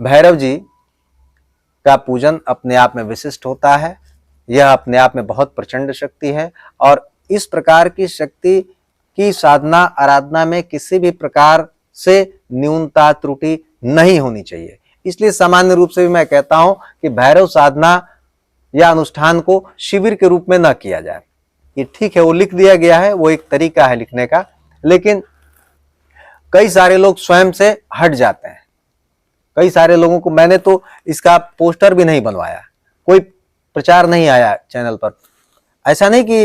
भैरव जी का पूजन अपने आप में विशिष्ट होता है। यह अपने आप में बहुत प्रचंड शक्ति है और इस प्रकार की शक्ति की साधना आराधना में किसी भी प्रकार से न्यूनता त्रुटि नहीं होनी चाहिए। इसलिए सामान्य रूप से भी मैं कहता हूं कि भैरव साधना या अनुष्ठान को शिविर के रूप में न किया जाए। ये ठीक है, वो लिख दिया गया है, वो एक तरीका है लिखने का, लेकिन कई सारे लोग स्वयं से हट जाते हैं। कई सारे लोगों को, मैंने तो इसका पोस्टर भी नहीं बनवाया, कोई प्रचार नहीं आया चैनल पर। ऐसा नहीं कि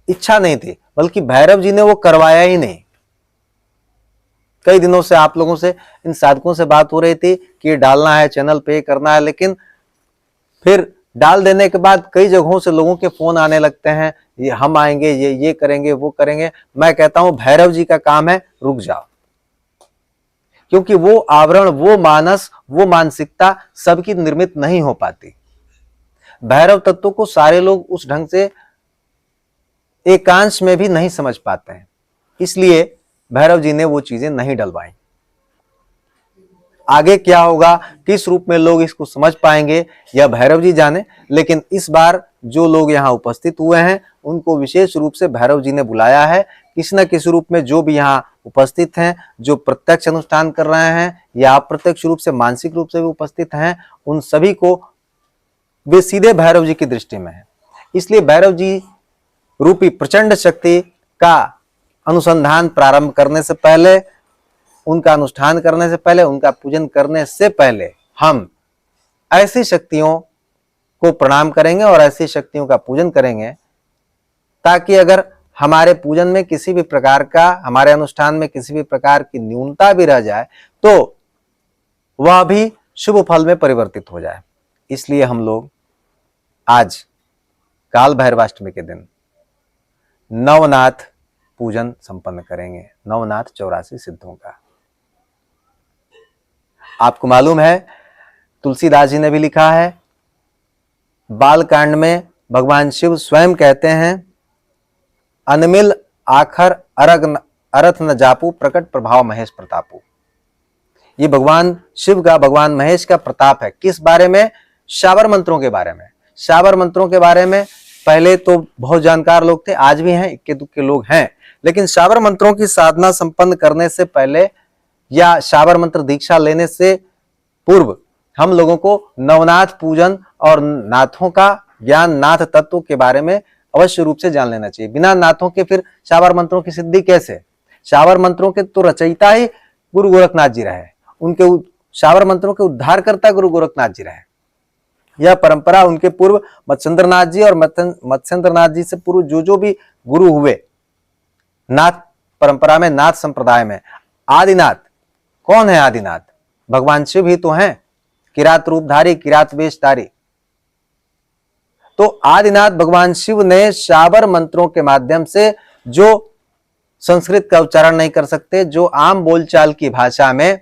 इच्छा नहीं थी, बल्कि भैरव जी ने वो करवाया ही नहीं। कई दिनों से आप लोगों से, इन साधकों से बात हो रही थी कि ये डालना है चैनल पे, करना है, लेकिन फिर डाल देने के बाद कई जगहों से लोगों के फोन आने लगते हैं, ये हम आएंगे, ये करेंगे, वो करेंगे। मैं कहता हूं भैरव जी का काम है, रुक जाओ, क्योंकि वो आवरण, वो मानस, वो मानसिकता सबकी निर्मित नहीं हो पाती। भैरव तत्व को सारे लोग उस ढंग से एकांश में भी नहीं समझ पाते हैं, इसलिए भैरव जी ने वो चीजें नहीं डलवाई। आगे क्या होगा, किस रूप में लोग इसको समझ पाएंगे, यह भैरव जी जाने। लेकिन इस बार जो लोग यहाँ उपस्थित हुए हैं उनको विशेष रूप से भैरव जी ने बुलाया है। किसी न किसी रूप में जो भी यहाँ उपस्थित हैं, जो प्रत्यक्ष अनुष्ठान कर रहे हैं या अप्रत्यक्ष रूप से, मानसिक रूप से भी उपस्थित हैं, उन सभी को वे सीधे भैरव जी की दृष्टि में है। इसलिए भैरव जी रूपी प्रचंड शक्ति का अनुसंधान प्रारंभ करने से पहले, उनका अनुष्ठान करने से पहले, उनका पूजन करने से पहले हम ऐसी शक्तियों को प्रणाम करेंगे और ऐसी शक्तियों का पूजन करेंगे, ताकि अगर हमारे पूजन में किसी भी प्रकार का, हमारे अनुष्ठान में किसी भी प्रकार की न्यूनता भी रह जाए तो वह भी शुभ फल में परिवर्तित हो जाए। इसलिए हम लोग आज काल भैरवाष्टमी के दिन नवनाथ पूजन संपन्न करेंगे, नवनाथ 84 सिद्धों का। आपको मालूम है, तुलसीदास जी ने भी लिखा है, बाल कांड में भगवान शिव स्वयं कहते हैं, अनमिल आखर अरथ न जापू, प्रकट प्रभाव महेश प्रतापू। ये भगवान शिव का, भगवान महेश का प्रताप है। किस बारे में? शाबर मंत्रों के बारे में। शाबर मंत्रों के बारे में पहले तो बहुत जानकार लोग थे, आज भी हैं, इक्के दुक्के लोग हैं, लेकिन शाबर मंत्रों की साधना संपन्न करने से पहले या शाबर मंत्र दीक्षा लेने से पूर्व हम लोगों को नवनाथ पूजन और नाथों का ज्ञान, नाथ तत्व के बारे में अवश्य रूप से जान लेना चाहिए। बिना नाथों के फिर शाबर मंत्रों की सिद्धि कैसे? शाबर मंत्रों के तो रचयिता ही गुरु गोरखनाथ जी रहे, उनके शाबर मंत्रों के उद्धारकर्ता गुरु गोरखनाथ जी रहे। यह परंपरा उनके पूर्व मत्स्येंद्रनाथ जी और मत्स्येंद्रनाथ जी से पूर्व जो भी गुरु हुए नाथ परंपरा में, नाथ संप्रदाय में, आदिनाथ कौन है? आदिनाथ भगवान शिव ही तो हैं, किरात रूपधारी, किरात वेशधारी। तो आदिनाथ भगवान शिव ने शाबर मंत्रों के माध्यम से, जो संस्कृत का उच्चारण नहीं कर सकते, जो आम बोलचाल की भाषा में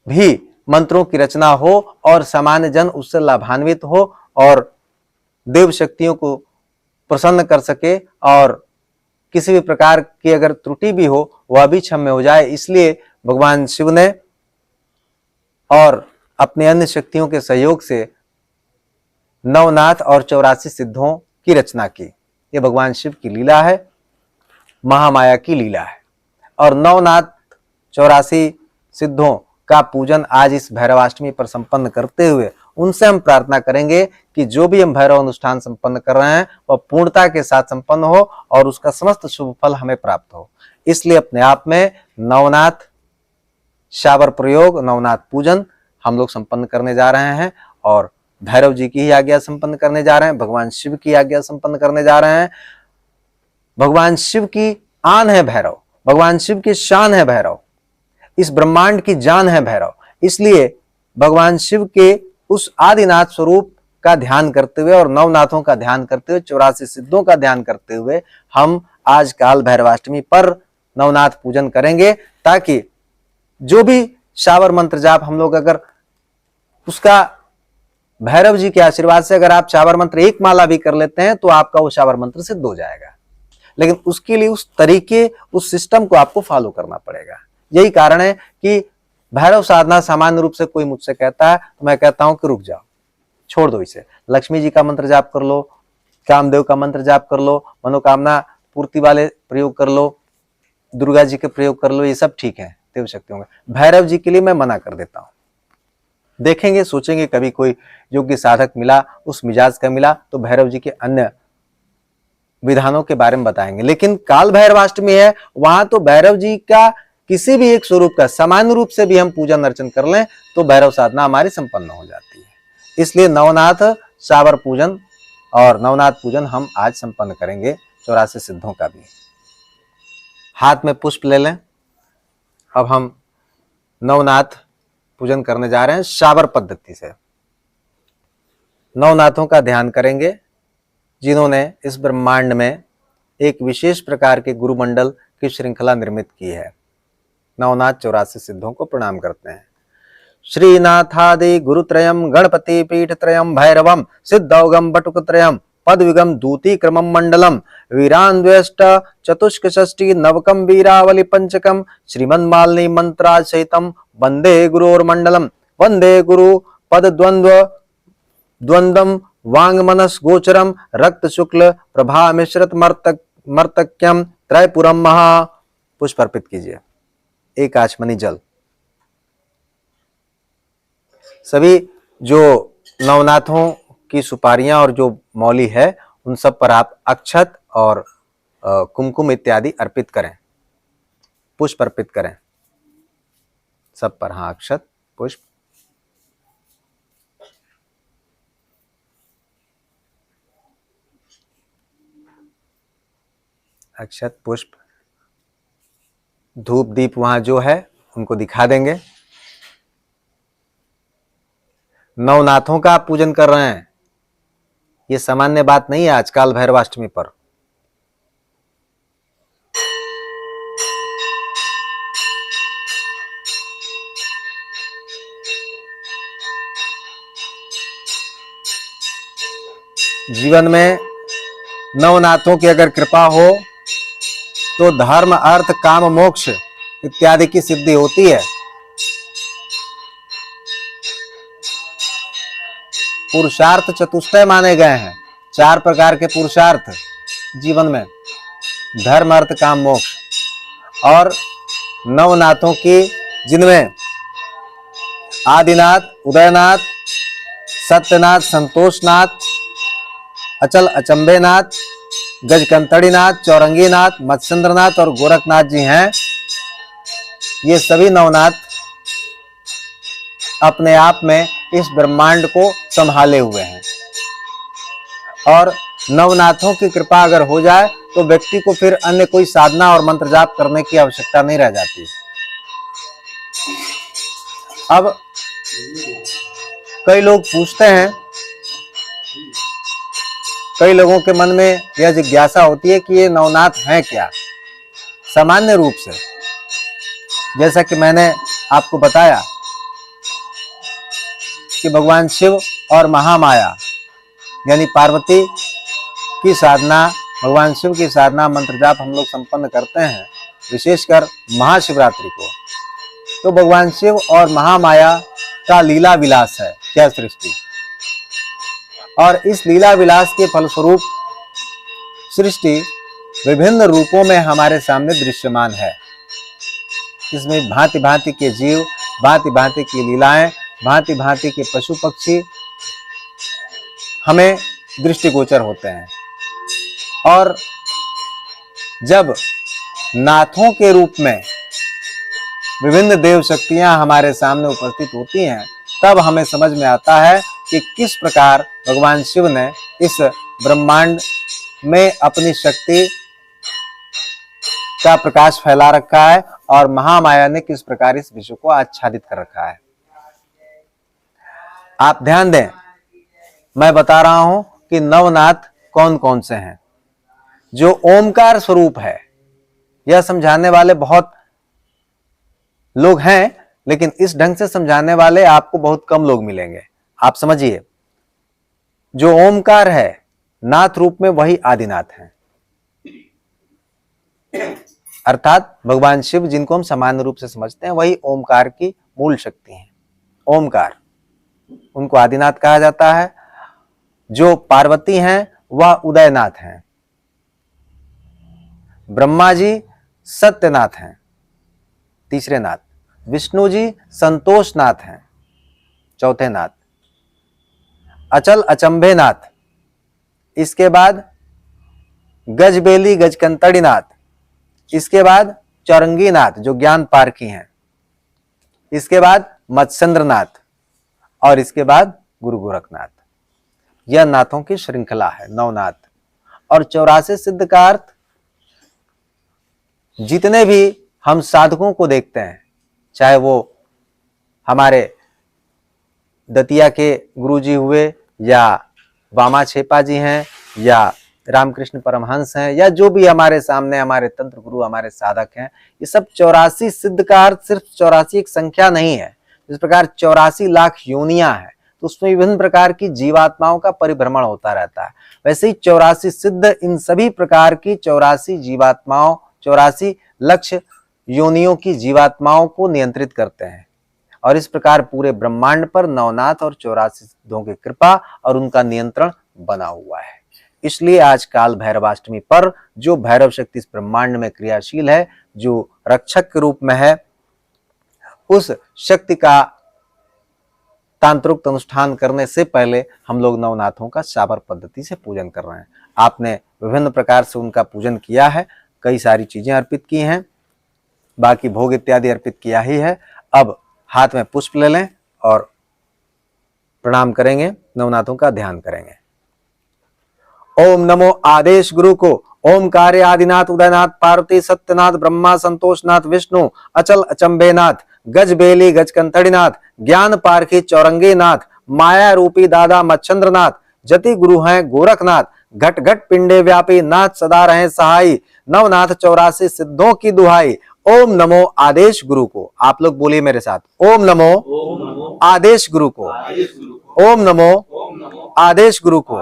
भी मंत्रों की रचना हो और सामान्य जन उससे लाभान्वित हो और देव शक्तियों को प्रसन्न कर सके, और किसी भी प्रकार की अगर त्रुटि भी हो वह भी क्षम्य हो जाए। इसलिए भगवान शिव ने और अपने अन्य शक्तियों के सहयोग से नवनाथ और 84 सिद्धों की रचना की। ये भगवान शिव की लीला है, महामाया की लीला है। और नवनाथ 84 सिद्धों का पूजन आज इस भैरवाष्टमी पर संपन्न करते हुए उनसे हम प्रार्थना करेंगे कि जो भी हम भैरव अनुष्ठान संपन्न कर रहे हैं वह पूर्णता के साथ संपन्न हो और उसका समस्त शुभ फल हमें प्राप्त हो। इसलिए अपने आप में नवनाथ शाबर प्रयोग, नवनाथ पूजन हम लोग संपन्न करने जा रहे हैं और भैरव जी की ही आज्ञा संपन्न करने जा रहे हैं, भगवान शिव की आज्ञा संपन्न करने जा रहे हैं। भगवान शिव की आन है भैरव, भगवान शिव की शान है भैरव, इस ब्रह्मांड की जान है भैरव। इसलिए भगवान शिव के उस आदिनाथ स्वरूप का ध्यान करते हुए और नवनाथों का ध्यान करते हुए, 84 सिद्धों का ध्यान करते हुए हम आज काल भैरवाष्टमी पर नवनाथ पूजन करेंगे, ताकि जो भी शाबर मंत्र जाप हम लोग, अगर उसका भैरव जी के आशीर्वाद से अगर आप शाबर मंत्र एक माला भी कर लेते हैं तो आपका वो शाबर मंत्र सिद्ध हो जाएगा। लेकिन उसके लिए उस तरीके, उस सिस्टम को आपको फॉलो करना पड़ेगा। यही कारण है कि भैरव साधना सामान्य रूप से कोई मुझसे कहता है तो मैं कहता हूं कि रुक जाओ, छोड़ दो इसे। लक्ष्मी जी का मंत्र जाप कर लो, कामदेव का मंत्र जाप कर लो, मनोकामना पूर्ति वाले प्रयोग कर लो, दुर्गा जी के प्रयोग कर लो, ये सब ठीक है, देव शक्ति होंगे। भैरव जी के लिए मैं मना कर देता हूं। देखेंगे, सोचेंगे कभी कोई योग्य साधक मिला, उस मिजाज का मिला, तो भैरव जी के अन्य विधानों के बारे में बताएंगे। लेकिन काल भैरवाष्टमी है, वहां तो भैरव जी का किसी भी एक स्वरूप का सामान्य रूप से भी हम पूजन अर्चन कर लें तो भैरव साधना हमारी संपन्न हो जाती है। इसलिए नवनाथ सावर पूजन और नवनाथ पूजन हम आज संपन्न करेंगे, 84 सिद्धों का भी। हाथ में पुष्प ले लें। अब हम नवनाथ पूजन करने जा रहे हैं शाबर पद्धति से। नवनाथों का ध्यान करेंगे जिन्होंने इस ब्रह्मांड में एक विशेष प्रकार के गुरुमंडल की श्रृंखला निर्मित की है। नवनाथ 84 सिद्धों को प्रणाम करते हैं। श्रीनाथादि गुरुत्रयम गणपति पीठत्रयम भैरवम सिद्धौगम बटुकत्रयम पदविगम दूती क्रमम मंडलम वीरान्वेष्ट चतुष्क षष्टि नवकम वीरावली पंचकम श्रीमन्मालिनी मंत्रा सहितम वंदे गुरोर्मंडलम वंदे गुरु पद द्वंद्वम वांग मनस गोचरम रक्त शुक्ल प्रभा मिश्रित मर्तक्यम त्रयपुरम महा। पुष्प अर्पित कीजिए। एक आचमनी जल। सभी जो नवनाथों की सुपारियां और जो मौली है उन सब पर आप अक्षत और कुमकुम इत्यादि अर्पित करें, पुष्प अर्पित करें सब पर। हाँ, अक्षत पुष्प। अक्षत पुष्प धूप दीप वहां जो है उनको दिखा देंगे। नवनाथों का आप पूजन कर रहे हैं, ये सामान्य बात नहीं है आज काल भैरवाष्टमी पर। जीवन में नवनाथों की अगर कृपा हो तो धर्म अर्थ काम मोक्ष इत्यादि की सिद्धि होती है। पुरुषार्थ चतुष्टय माने गए हैं, 4 प्रकार के पुरुषार्थ जीवन में, धर्म अर्थ काम मोक्ष। और नवनाथों की, जिनमें आदिनाथ, उदयनाथ, सत्यनाथ, संतोषनाथ, अचल अचंबेनाथ, गजकंतड़ीनाथ, चौरंगीनाथ, मत्स्येंद्रनाथ और गोरखनाथ जी हैं। ये सभी नवनाथ अपने आप में इस ब्रह्मांड को संभाले हुए हैं। और नवनाथों की कृपा अगर हो जाए तो व्यक्ति को फिर अन्य कोई साधना और मंत्र जाप करने की आवश्यकता नहीं रह जाती। अब कई लोग पूछते हैं, कई लोगों के मन में यह जिज्ञासा होती है कि ये नवनाथ हैं क्या। सामान्य रूप से जैसा कि मैंने आपको बताया कि भगवान शिव और महामाया यानी पार्वती की साधना, भगवान शिव की साधना मंत्र जाप हम लोग संपन्न करते हैं, विशेषकर महाशिवरात्रि को। तो भगवान शिव और महामाया का लीला विलास है क्या सृष्टि, और इस लीला विलास के फलस्वरूप सृष्टि विभिन्न रूपों में हमारे सामने दृश्यमान है। इसमें भांति भांति के जीव, भांति भांति की लीलाएं, भांति भांति के पशु पक्षी हमें दृष्टिगोचर होते हैं। और जब नाथों के रूप में विभिन्न देव शक्तियां हमारे सामने उपस्थित होती हैं, तब हमें समझ में आता है कि किस प्रकार भगवान शिव ने इस ब्रह्मांड में अपनी शक्ति का प्रकाश फैला रखा है और महामाया ने किस प्रकार इस विश्व को आच्छादित कर रखा है। आप ध्यान दें, मैं बता रहा हूं कि नवनाथ कौन कौन से हैं। जो ओमकार स्वरूप है, यह समझाने वाले बहुत लोग हैं, लेकिन इस ढंग से समझाने वाले आपको बहुत कम लोग मिलेंगे। आप समझिए, जो ओमकार है नाथ रूप में, वही आदिनाथ हैं। अर्थात भगवान शिव जिनको हम सामान्य रूप से समझते हैं, वही ओमकार की मूल शक्ति हैं, ओमकार, उनको आदिनाथ कहा जाता है। जो पार्वती हैं वह उदयनाथ हैं, ब्रह्मा जी सत्यनाथ हैं, तीसरे नाथ, विष्णु जी संतोषनाथ हैं, चौथे नाथ, अचल अचंभे नाथ, इसके बाद गजबेली गजकंतड़ी नाथ, इसके बाद चौरंगी नाथ जो ज्ञान पारखी हैं, इसके बाद मत्स्येंद्र नाथ और इसके बाद गुरु गोरखनाथ। यह नाथों की श्रृंखला है, नवनाथ। और 84 सिद्ध का अर्थ जितने भी हम साधकों को देखते हैं, चाहे वो हमारे दतिया के गुरुजी हुए या वामा छेपा जी हैं या रामकृष्ण परमहंस हैं या जो भी हमारे सामने हमारे तंत्र गुरु हमारे साधक हैं, ये सब 84 सिद्ध का अर्थ सिर्फ 84 एक संख्या नहीं है। इस प्रकार 84 लाख योनियां हैं, तो उसमें विभिन्न प्रकार की जीवात्माओं का परिभ्रमण होता रहता है। वैसे ही 84 सिद्ध इन सभी प्रकार की 84 जीवात्माओं, 84 लक्ष्य योनियों की जीवात्माओं को नियंत्रित करते हैं। और इस प्रकार पूरे ब्रह्मांड पर नवनाथ और 84 सिद्धों की कृपा और उनका नियंत्रण बना हुआ है। इसलिए आज काल भैरवाष्टमी पर जो भैरव शक्ति इस ब्रह्मांड में क्रियाशील है, जो रक्षक के रूप में है, उस शक्ति का तांत्रिक अनुष्ठान करने से पहले हम लोग नवनाथों का शाबर पद्धति से पूजन कर रहे हैं। आपने विभिन्न प्रकार से उनका पूजन किया है, कई सारी चीजें अर्पित की हैं, बाकी भोग इत्यादि अर्पित किया ही है। अब हाथ में पुष्प ले लें और प्रणाम करेंगे, नवनाथों का ध्यान करेंगे। ओम नमो आदेश गुरु को, ओमकार्य आदिनाथ उदयनाथ पार्वती सत्यनाथ ब्रह्मा संतोषनाथ विष्णु अचल अचंबेनाथ गजबेली गजकंतड़ीनाथ ज्ञान पारखी चौरंगी नाथ माया रूपी दादा मच्छंद्रनाथ जति गुरु हैं गोरखनाथ घट घट पिंडे व्यापी नाथ सदा रहे सहाई नवनाथ 84 सिद्धों की दुहाई। ओम नमो आदेश गुरु को। आप लोग बोलिए मेरे साथ, ओम नमो आदेश गुरु को, ओम नमो आदेश गुरु को,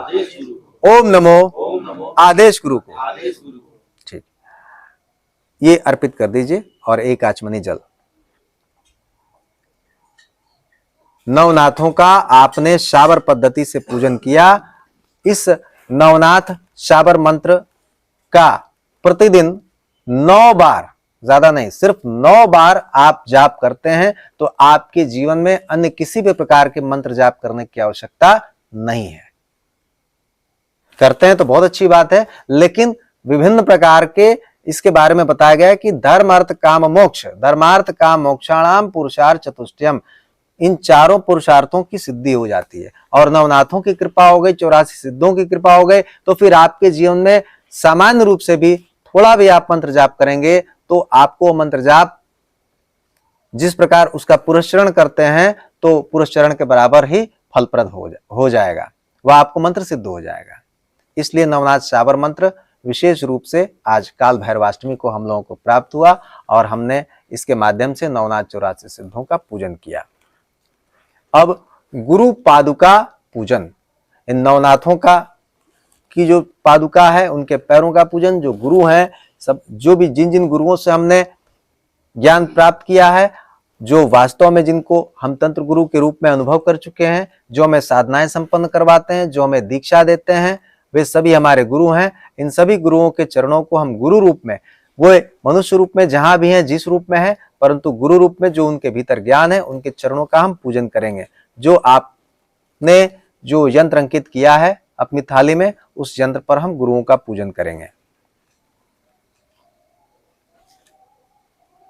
ओम नमो आदेश गुरु को। ठीक, ये अर्पित कर दीजिए और एक आचमनी जल। नवनाथों का आपने शाबर पद्धति से पूजन किया। इस नवनाथ शाबर मंत्र का प्रतिदिन 9 बार, ज्यादा नहीं, सिर्फ 9 बार आप जाप करते हैं तो आपके जीवन में अन्य किसी भी प्रकार के मंत्र जाप करने की आवश्यकता नहीं है। करते हैं तो बहुत अच्छी बात है, लेकिन विभिन्न प्रकार के इसके बारे में बताया गया है कि धर्म अर्थ काम मोक्ष, धर्मार्थ काम मोक्षाणाम पुरुषार्थ चतुष्टयम, इन चारों पुरुषार्थों की सिद्धि हो जाती है। और नवनाथों की कृपा हो गई, 84 सिद्धों की कृपा हो गई, तो फिर आपके जीवन में सामान्य रूप से भी थोड़ा भी आप मंत्र जाप करेंगे तो आपको मंत्र जाप जिस प्रकार उसका पुरस्चरण करते हैं तो पुरस्चरण के बराबर ही फलप्रद हो जाएगा, वह आपको मंत्र सिद्ध हो जाएगा। इसलिए नवनाथ शाबर मंत्र विशेष रूप से आज काल भैरवाष्टमी को हम लोगों को प्राप्त हुआ और हमने इसके माध्यम से नवनाथ 84 सिद्धों का पूजन किया। अब गुरु पादुका पूजन, इन नवनाथों का की जो पादुका है उनके पैरों का पूजन, जो गुरु हैं सब, जो भी जिन गुरुओं से हमने ज्ञान प्राप्त किया है, जो वास्तव में जिनको हम तंत्र गुरु के रूप में अनुभव कर चुके हैं, जो हमें साधनाएं संपन्न करवाते हैं, जो हमें दीक्षा देते हैं, वे सभी हमारे गुरु हैं। इन सभी गुरुओं के चरणों को हम गुरु रूप में, वो मनुष्य रूप में जहां भी हैं, जिस रूप में है, परंतु गुरु रूप में जो उनके भीतर ज्ञान है, उनके चरणों का हम पूजन करेंगे। जो आपने जो यंत्र अंकित किया है अपनी थाली में, उस यंत्र पर हम गुरुओं का पूजन करेंगे,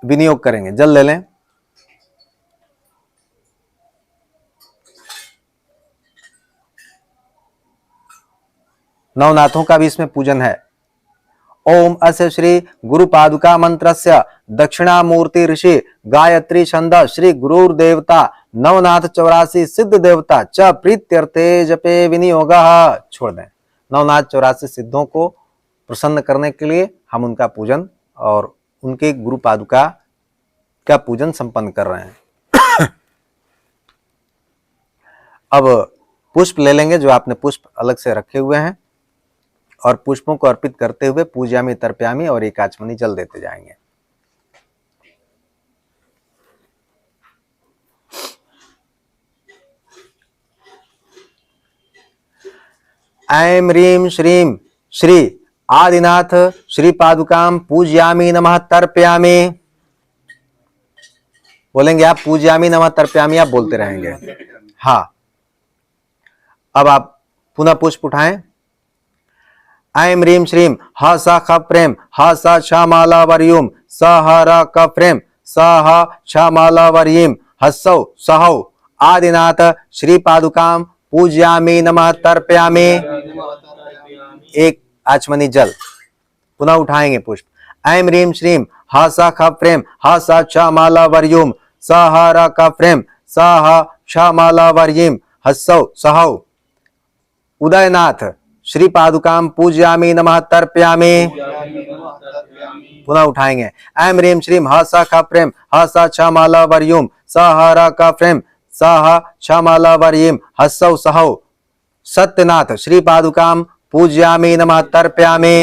विनियोग करेंगे। जल ले लें। नवनाथों का भी इसमें पूजन है। ओम अस्य श्री गुरु पादुका मंत्रस्य दक्षिणामूर्ति ऋषि गायत्री छंद श्री गुरुर देवता नवनाथ 84 सिद्ध देवता च प्रीत्यर्थे जपे विनियोग। छोड़ दें। नवनाथ 84 सिद्धों को प्रसन्न करने के लिए हम उनका पूजन और उनके गुरु पादुका का पूजन संपन्न कर रहे हैं। अब पुष्प ले लेंगे, जो आपने पुष्प अलग से रखे हुए हैं, और पुष्पों को अर्पित करते हुए पूज्यामि तर्पयामि और एकाचमनी जल देते जाएंगे। ऐं ह्रीं श्रीं श्री आदिनाथ श्री पादुकाम पूजयामि नमः तर्पयामि। बोलेंगे आप पूजयामि नमः तर्पयामि, आप बोलते रहेंगे। हाँ, अब आप पुनः पुष्प उठाएं। ऐं ह्रीं श्रीं ह स ख प्रेम ह स छ माला वर्युम स ह र क प्रेम स ह छ माला वर्यिम हस्सौ सहौ आदिनाथ श्री पादुकाम पूजयामि नमः तर्पयामि। एक आचमनी जल पुनः उठाएंगे पुष्प। ऐं ह्रीं श्रीं ह स ख प्रेम ह स छ माला वर्युम स ह र क प्रेम स ह छ माला वर्यिम हस्सौ सहौ उदयनाथ श्री पादुकाम पूजयामि नमः तर्पयामि। पुनः उठाएंगे। ऐं ह्रीं श्रीं ह स ख प्रेम ह स छ माला वर्युम स ह र क प्रेम स ह छ माला वर्यिम हस्सौ सहौ सत्यनाथ श्री पादुकाम पूजयामि नमः तर्पयामि।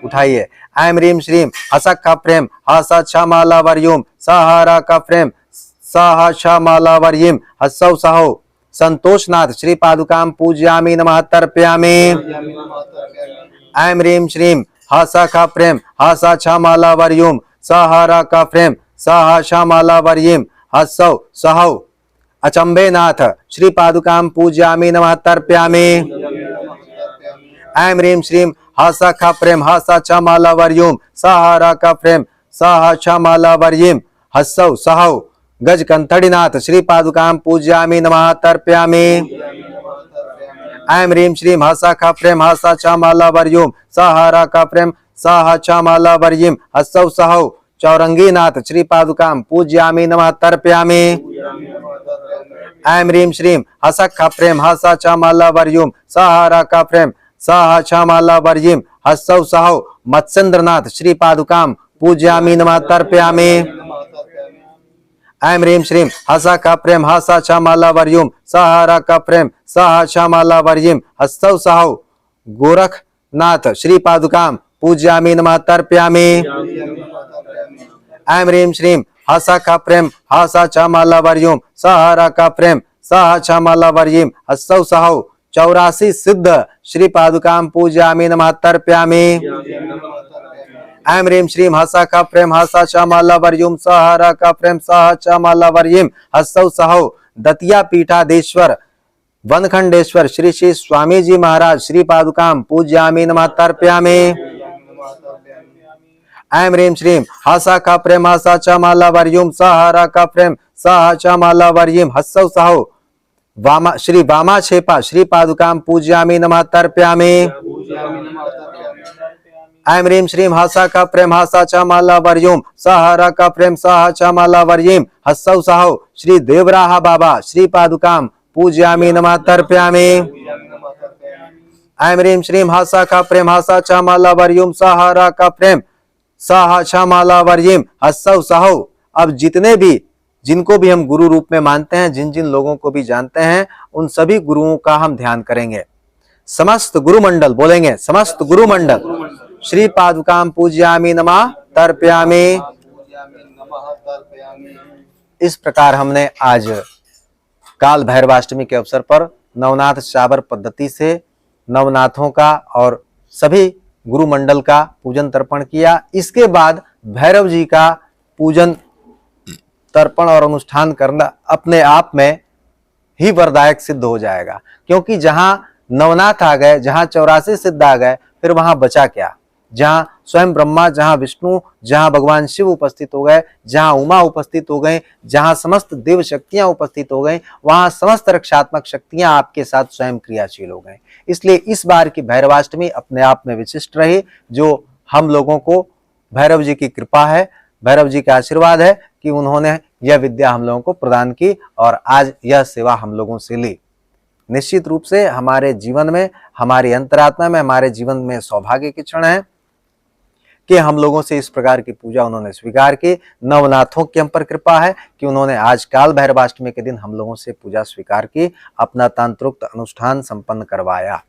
उठाइए। ऐं ह्रीं श्रीं ह स ख प्रेम ह स छ माला वर्युम स ह र क प्रेम स ह छ माला वर्यिम हस्सौ सहौ संतोषनाथ श्री पादुकाम पूजयामि नमः तर्पयामि। ऐं ह्रीं श्रीं ह स ख प्रेम ह स छ माला वर्युम स ह र क प्रेम स ह छ माला वर्यिम हस्सौ सहौ अचंबेनाथ श्री पादुकाम पूजयामि नमः तर्पयामि। ऐं ह्रीं श्रीं ह स ख प्रेम ह स छ माला वर्युम स ह र क प्रेम स ह छ माला वर्यिम हस्सौ सहौ गजकंठड़ीनाथ श्री पादुकाम पूजयामि नमः तर्पयामि। ऐं ह्रीं श्रीं ह स ख प्रेम ह स छ माला वर्युम स ह र क प्रेम स ह छ माला वर्यिम हस्सौ सहौ चौरंगीनाथ श्री पादुकाम पूजयामि नमः तर्पयामि। ऐं ह्रीं श्रीं ह स ख प्रेम ह स छ माला वर्युम स ह र क प्रेम स ह छ माला वर्यिम हस्सौ सहौ मत्स्येंद्रनाथ श्री पादुकाम पूजयामि नमः तर्पयामि। ऐं ह्रीं श्रीं ह स ख प्रेम ह स छ माला वर्युम स ह र क प्रेम स ह छ माला वर्यिम हस्सौ सहौ गोरखनाथ श्री पादुकाम पूजयामि नमः तर्पयामि। ऐं ह्रीं श्रीं ह स ख प्रेम ह स छ माला वर्युम स ह र क प्रेम स ह छ माला वर्यिम हस्सौ सहौ 84 सिद्ध श्री पादुकाम पूजयामि नमः तर्पयामि। ऐं ह्रीं श्रीं ह स ख प्रेम ह स छ माला वर्युम स ह र क प्रेम स ह छ माला वर्यिम हस्सौ सहौ दतिया पीठाधीश्वर वनखंडेश्वर श्री श्री स्वामी जी महाराज श्री पादुकाम पूजयामि नमः तर्पयामि। ऐं ह्रीं श्रीं ह स ख प्रेम ह स छ माला वर्युम स ह र क प्रेम स ह छ माला वर्यिम हस्सौ सहौ श्री वामाक्षेपा श्री पादुकाम पूजयामि नमः तर्पयामि। ऐं ह्रीं श्रीं ह स ख प्रेम ह स छ माला वर्युम स ह र क प्रेम स ह छ माला वर्यिम हस्सौ सहौ श्री देवराहा बाबा श्री पादुकाम पूजयामि नमः तर्पयामि। ऐं ह्रीं श्रीं ह स ख प्रेम ह स छ माला वर्युम स ह र क प्रेम स ह छ माला वर्यिम हस्सौ सहौ। अब जितने भी जिनको भी हम गुरु रूप में मानते हैं, जिन जिन लोगों को भी जानते हैं, उन सभी गुरुओं का हम ध्यान करेंगे। समस्त गुरुमंडल बोलेंगे, समस्त गुरुमंडल श्री पादुकाम पूजयामि नमः तर्पयामि। इस प्रकार हमने आज काल भैरवाष्टमी के अवसर पर नवनाथ शाबर पद्धति से नवनाथों का और सभी गुरुमंडल का पूजन तर्पण किया। इसके बाद भैरव जी का पूजन तर्पण और अनुष्ठान करना अपने आप में ही वरदायक सिद्ध हो जाएगा, क्योंकि जहां नवनाथ आ गए, जहां 84 सिद्ध आ गए, फिर वहां बचा क्या। जहां स्वयं ब्रह्मा, जहां विष्णु, जहां भगवान शिव उपस्थित हो गए, जहां उमा उपस्थित हो गए, जहां समस्त देव शक्तियां उपस्थित हो गई, वहां समस्त रक्षात्मक शक्तियां आपके साथ स्वयं क्रियाशील हो गए। इसलिए इस बार की भैरवाष्टमी अपने आप में विशिष्ट रही, जो हम लोगों को भैरव जी की कृपा है, भैरव जी का आशीर्वाद है कि उन्होंने यह विद्या हम लोगों को प्रदान की और आज यह सेवा हम लोगों से ली। निश्चित रूप से हमारे जीवन में, हमारी अंतरात्मा में, हमारे जीवन में सौभाग्य के क्षण है कि हम लोगों से इस प्रकार की पूजा उन्होंने स्वीकार की। नवनाथों की हम पर कृपा है कि उन्होंने आज काल भैरवाष्टमी के दिन हम लोगों से पूजा स्वीकार की, अपना तंत्रोक्त अनुष्ठान संपन्न करवाया।